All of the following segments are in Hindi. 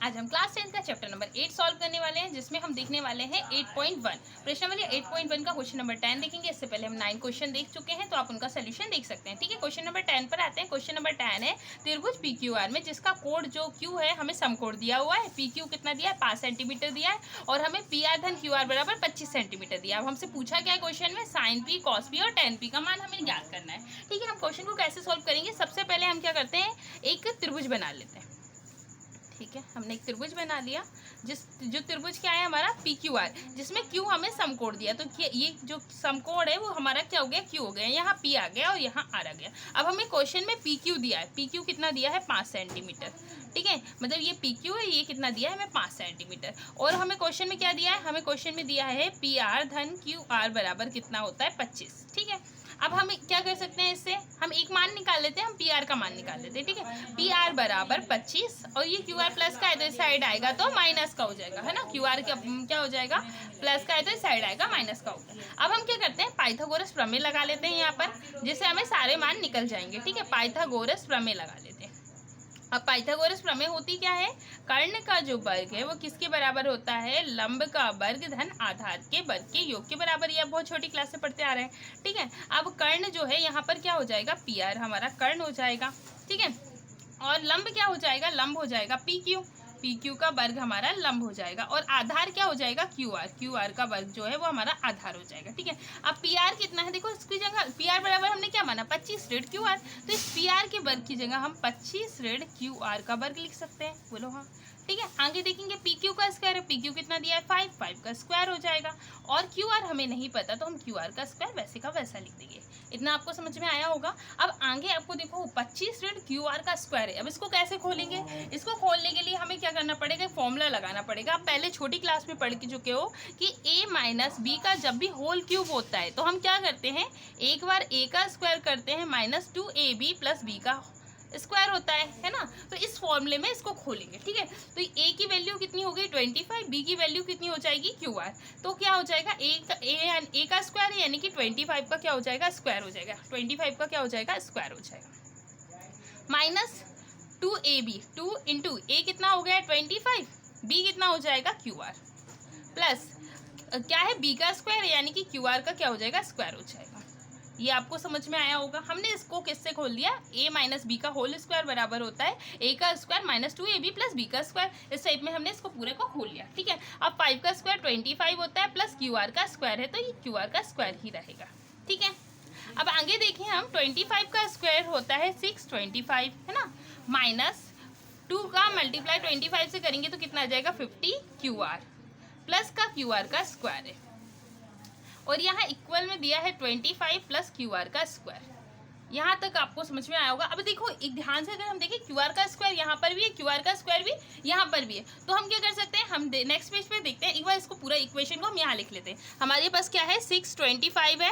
आज हम क्लास 10 का चैप्टर नंबर 8 सॉल्व करने वाले हैं, जिसमें हम देखने वाले हैं 8.1 प्रश्नावली 8.1 का क्वेश्चन नंबर 10 देखेंगे। इससे पहले हम 9 क्वेश्चन देख चुके हैं, तो आप उनका सोल्यूशन देख सकते हैं। ठीक है, क्वेश्चन नंबर 10 पर आते हैं। क्वेश्चन नंबर 10 है त्रिभुज PQR में जिसका कोड जो Q है हमें सम कोड दिया हुआ है। PQ कितना दिया है, 5 सेंटीमीटर दिया है, और हमें PR धन QR बराबर 25 सेंटीमीटर दिया है। अब हमसे पूछा क्या है क्वेश्चन में, sin P cos P और tan P का मान हमें ज्ञात करना है। ठीक है, हम क्वेश्चन को कैसे सॉल्व करेंगे, सबसे पहले हम क्या करते हैं, एक त्रिभुज बना लेते हैं। ठीक है, हमने एक त्रिभुज बना लिया, जो त्रिभुज क्या है हमारा PQR, जिसमें Q हमें समकोण दिया, तो ये जो समकोण है वो हमारा क्या हो गया, Q हो गया। यहाँ P आ गया और यहाँ R आ गया। अब हमें क्वेश्चन में PQ दिया है, PQ कितना दिया है, 5 सेंटीमीटर। ठीक है, मतलब ये PQ है, ये कितना दिया है हमें, 5 सेंटीमीटर। और हमें क्वेश्चन में क्या दिया है, हमें क्वेश्चन में दिया है PR धन QR बराबर कितना होता है, 25। ठीक है, अब हम क्या कर सकते हैं, इससे हम एक मान निकाल लेते हैं, हम PR का मान निकाल लेते हैं। ठीक है, PR बराबर 25 और ये QR प्लस का है तो इस साइड आएगा तो माइनस का हो जाएगा, है ना। QR क्या हो जाएगा, प्लस का है तो इस साइड आएगा माइनस का होगा। अब हम क्या करते हैं, पाइथागोरस प्रमेय लगा लेते हैं यहाँ पर, जिससे हमें सारे मान निकल जाएंगे। ठीक है, पाइथागोरस प्रमेय लगा लेते हैं। अब पाइथागोरस प्रमेय होती क्या है, कर्ण का जो वर्ग है वो किसके बराबर होता है, लंब का वर्ग धन आधार के वर्ग के योग के बराबर। ये बहुत छोटी क्लास से पढ़ते आ रहे हैं। ठीक है, अब कर्ण जो है यहाँ पर क्या हो जाएगा, PR हमारा कर्ण हो जाएगा। ठीक है, और लंब क्या हो जाएगा, लंब हो जाएगा PQ का वर्ग हमारा लंब हो जाएगा, और आधार क्या हो जाएगा, QR का वर्ग जो है वो हमारा आधार हो जाएगा। ठीक है, अब PR कितना है, देखो इसकी जगह PR बराबर हमने क्या माना, 25 ऋण QR, तो इस PR के वर्ग की जगह हम 25 ऋण QR का वर्ग लिख सकते हैं। बोलो हाँ। ठीक है, आगे देखेंगे PQ का स्क्वायर है, PQ कितना दिया है, 5 का स्क्वायर हो जाएगा, और QR हमें नहीं पता तो हम QR का स्क्वायर वैसे का वैसा लिख देंगे। इतना आपको समझ में आया होगा। अब आगे आपको देखो 25 ऋण QR का स्क्वायर है। अब इसको कैसे खोलेंगे, इसको खोलने के लिए हमें क्या करना पड़ेगा, फॉर्मूला लगाना पड़ेगा। आप पहले छोटी क्लास में पढ़ चुके हो कि A माइनस B का जब भी होल क्यूब होता है तो हम क्या करते हैं, एक बार A का स्क्वायर करते हैं माइनस 2AB प्लस B का स्क्वायर होता है ना। तो इस फॉर्मूले में इसको खोलेंगे। ठीक है, तो A की वैल्यू कितनी हो गई 25, B की वैल्यू कितनी हो जाएगी QR, तो क्या हो जाएगा A का स्क्वायर है, यानी कि 25 का क्या हो जाएगा, स्क्वायर हो जाएगा। 25 का क्या हो जाएगा, स्क्वायर हो जाएगा, माइनस 2AB, 2 इंटू A कितना हो गया 25, B कितना हो जाएगा QR, प्लस क्या है B का स्क्वायर, यानी कि QR का क्या हो जाएगा, स्क्वायर हो जाएगा। ये आपको समझ में आया होगा। हमने इसको किससे खोल दिया, A माइनस B का होल स्क्वायर बराबर होता है A का square minus 2AB plus B का स्क्वायर। इस टाइप में हमने इसको पूरे को खोल लिया। ठीक है, अब 5 का स्क्वायर 25 होता है, प्लस QR का स्क्वायर है, तो ये QR का स्क्वायर ही रहेगा। ठीक है, अब आगे देखें हम, 25 का स्क्वायर होता है 625, है ना, माइनस 2 का मल्टीप्लाई 25 से करेंगे तो कितना आ जाएगा 50 QR, प्लस का QR का स्क्वायर है, और यहाँ इक्वल में दिया है 25 प्लस QR का स्क्वायर। यहाँ तक आपको समझ में आया होगा। अब देखो एक ध्यान से अगर हम देखें, QR का स्क्वायर यहाँ पर भी है, QR का स्क्वायर भी यहाँ पर भी है, तो हम क्या कर सकते हैं, हम नेक्स्ट पेज पे देखते हैं। एक बार इसको पूरा इक्वेशन को हम यहाँ लिख लेते हैं। हमारे पास क्या है, 625 है,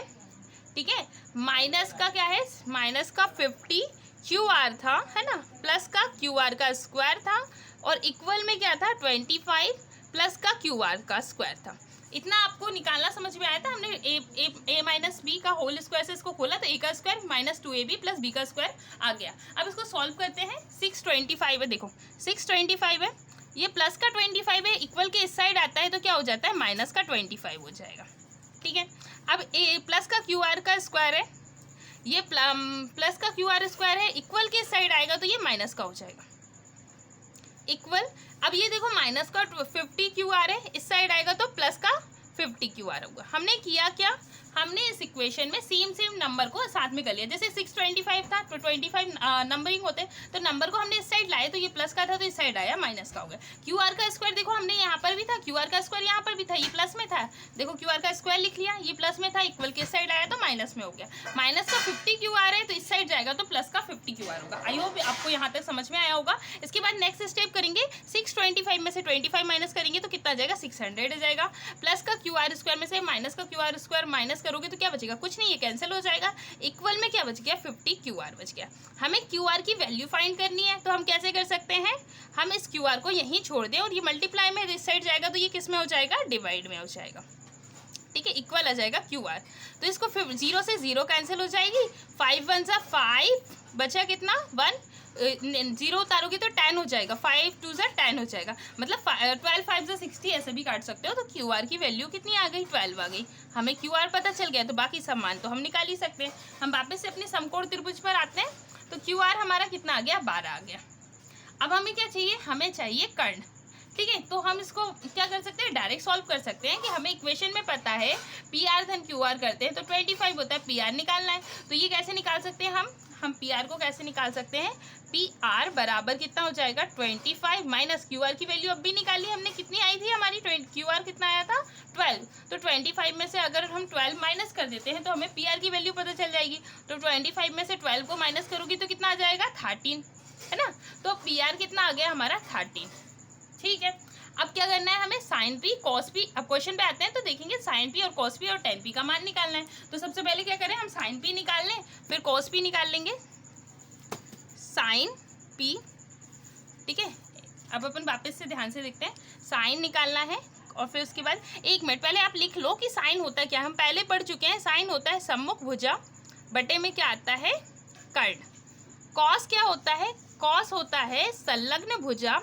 ठीक है, माइनस का क्या है, माइनस का 50 QR था, है ना, प्लस का QR का स्क्वायर था, और इक्वल में क्या था 25 प्लस का QR का स्क्वायर था। इतना आपको निकालना समझ में आया था। हमने A माइनस B का होल स्क्वायर से इसको खोला तो A का square minus 2AB plus B का स्क्वायर आ गया। अब इसको सॉल्व करते हैं। 625 है, देखो 625 है, ये प्लस का 25 है, इक्वल के इस साइड आता है तो क्या हो जाता है, माइनस का 25 हो जाएगा। ठीक है, अब A प्लस का QR का स्क्वायर है, ये प्लस का QR स्क्वायर है, इक्वल के इस साइड आएगा तो ये माइनस का हो जाएगा, इक्वल। अब ये देखो माइनस का 50 QR है, इस साइड आएगा तो प्लस का 50 QR होगा। हमने किया क्या, हमने इस इक्वेशन में सेम नंबर को साथ में कर लिया। जैसे 625 था तो 25 नंबरिंग होते तो नंबर को हमने इस साइड लाए तो ये प्लस का था तो इस साइड आया माइनस का हो गया। QR का स्क्वायर देखो हमने यहाँ पर भी था, QR का स्क्वायर यहाँ पर भी था, ये प्लस में था, देखो QR का स्क्वायर लिख लिया, ये प्लस में था, इक्वल के इस साइड आया तो माइनस में हो गया। माइनस का 50 QR है तो इस साइड जाएगा तो प्लस का 50 QR होगा। आई होप आपको यहाँ तक समझ में आया होगा। इसके बाद नेक्स्ट स्टेप करेंगे, 625 में से 25 माइनस करेंगे तो कितना जाएगा, 600 हो जाएगा, प्लस का QR स्क्वायर में से माइनस का QR स्क्वायर माइनस करोगे तो क्या बचेगा, कुछ नहीं, ये कैंसिल हो जाएगा। इक्वल में क्या बच गया, 50 QR बच गया। हमें QR की वैल्यू फाइंड करनी है तो हम कैसे कर सकते हैं, हम इस QR को यहीं छोड़ दें और ये मल्टीप्लाई में इस साइड जाएगा तो ये किस में हो जाएगा, डिवाइड में हो जाएगा। ठीक है, इक्वल आ जाएगा QR, तो इसको 0 से 0 कैंसिल हो जाएगी, 5 1 5, बचा कितना 1, जीरो उतारोगे तो 10 हो जाएगा, 5 2 ज़ा 10 हो जाएगा, मतलब 12 5 ज़ा 60 ऐसे भी काट सकते हो। तो क्यू आर की वैल्यू कितनी आ गई, 12 आ गई। हमें क्यू आर पता चल गया तो बाकी सब मान तो हम निकाल ही सकते हैं। हम वापस से अपने समकोण त्रिभुज पर आते हैं। तो क्यू आर हमारा कितना आ गया, 12 आ गया। अब हमें क्या चाहिए, हमें चाहिए कर्ण। ठीक है, तो हम इसको क्या कर सकते हैं, डायरेक्ट सॉल्व कर सकते हैं कि हमें इक्वेशन में पता है पी आर धन क्यू आर करते हैं तो 25 होता है, पी आर निकालना है। तो ये कैसे निकाल सकते हैं हम पी आर को कैसे निकाल सकते हैं, पी आर बराबर कितना हो जाएगा 25 माइनस क्यू आर की वैल्यू अब भी निकाली हमने, कितनी आई थी हमारी, क्यू आर कितना आया था 12। तो 25 में से अगर हम 12 माइनस कर देते हैं तो हमें पी आर की वैल्यू पता चल जाएगी। तो 25 में से 12 को माइनस करोगी तो कितना आ जाएगा 13, है ना। तो पी आर कितना आ गया हमारा 13। ठीक है, अब क्या करना है हमें, साइन पी कॉस पी। अब क्वेश्चन पे आते हैं तो देखेंगे साइन पी और कॉस पी और टेन पी का मान निकालना है। तो सबसे पहले क्या करें, हम साइन पी निकाल लें, फिर कॉस पी निकाल लेंगे। साइन पी, ठीक है, अब अपन वापस से ध्यान से देखते हैं, साइन निकालना है और फिर उसके बाद 1 मिनट पहले आप लिख लो कि साइन होता है क्या, हम पहले पढ़ चुके हैं। साइन होता है सम्मुख भुजा, बटे में क्या आता है कर्ण। कॉस क्या होता है, कॉस होता है संलग्न भुजा,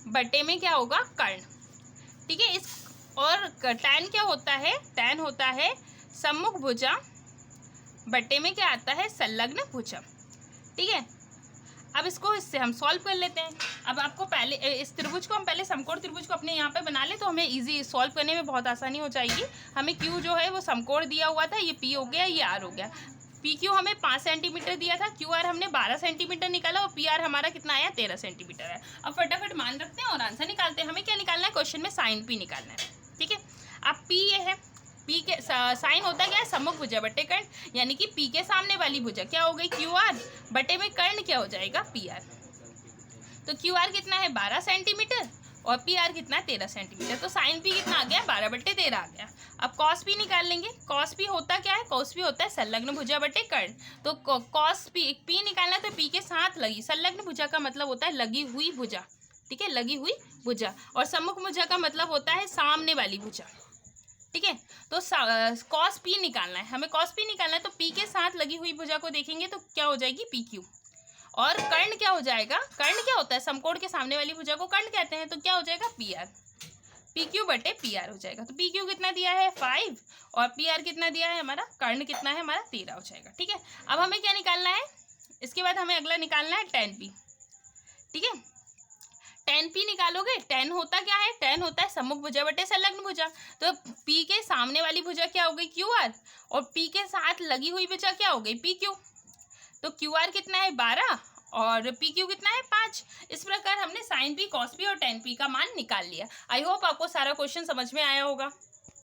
बटे में क्या होगा कर्ण। ठीक है, इस और टैन क्या होता है, टैन होता है सम्मुख भुजा, बटे में क्या आता है संलग्न भुजा। ठीक है, अब इसको इससे हम सॉल्व कर लेते हैं। अब आपको पहले इस त्रिभुज को हम पहले समकोण त्रिभुज को अपने यहाँ पे बना ले तो हमें इजी सॉल्व करने में बहुत आसानी हो जाएगी। हमें क्यू जो है वो समकोण दिया हुआ था, ये पी हो गया, ये आर हो गया। पी क्यू हमें 5 सेंटीमीटर दिया था, क्यू आर हमने 12 सेंटीमीटर निकाला और पी आर हमारा कितना आया 13 सेंटीमीटर है। अब फटाफट मान रखते हैं और आंसर निकालते हैं। हमें क्या निकालना है, क्वेश्चन में साइन पी निकालना है। ठीक है, अब पी ये है, पी के साइन होता क्या है सम्मुख भुजा बटे कर्ण, यानी कि पी के सामने वाली भुजा क्या हो गई क्यू आर, बटे में कर्ण क्या हो जाएगा पी आर। तो क्यू आर कितना है 12 सेंटीमीटर और पी आर कितना है 13 सेंटीमीटर। तो साइन पी कितना आ गया 12/13 आ गया। अब कॉस पी निकाल लेंगे। कॉस पी होता क्या है, कॉस पी होता है संलग्न भुजा बटे कर्ण। तो कॉस पी निकालना है तो पी के साथ लगी, संलग्न भुजा का मतलब होता है लगी हुई भुजा। ठीक है, लगी हुई भुजा, और सम्मुख भुजा का मतलब होता है सामने वाली भुजा। ठीक है, तो कॉस पी निकालना है हमें, कॉस पी निकालना है तो पी के साथ लगी हुई भुजा को देखेंगे तो क्या हो जाएगी पी क्यू, और कर्ण क्या हो जाएगा, कर्ण क्या होता है समकोण के सामने वाली भुजा को कर्ण कहते हैं, तो क्या हो जाएगा पी आर, पी क्यू बटे पी आर हो जाएगा। तो पी क्यू कितना दिया है 5 और पी आर कितना दिया है हमारा, कर्ण कितना है हमारा 13 हो जाएगा। ठीक है, अब हमें क्या निकालना है, इसके बाद हमें अगला निकालना है टेन पी। ठीक है, टेन पी निकालोगे, टेन होता क्या है, टेन होता है सम्मुख भुजा बटे संलग्न भुजा। तो पी के सामने वाली भुजा क्या हो गई क्यू आर और पी के साथ लगी हुई भुजा क्या हो गई पी क्यू। तो क्यू आर कितना है 12 और पी क्यू कितना है 5। इस प्रकार हमने साइन पी, कॉस पी और टेन पी का मान निकाल लिया। आई होप आपको सारा क्वेश्चन समझ में आया होगा।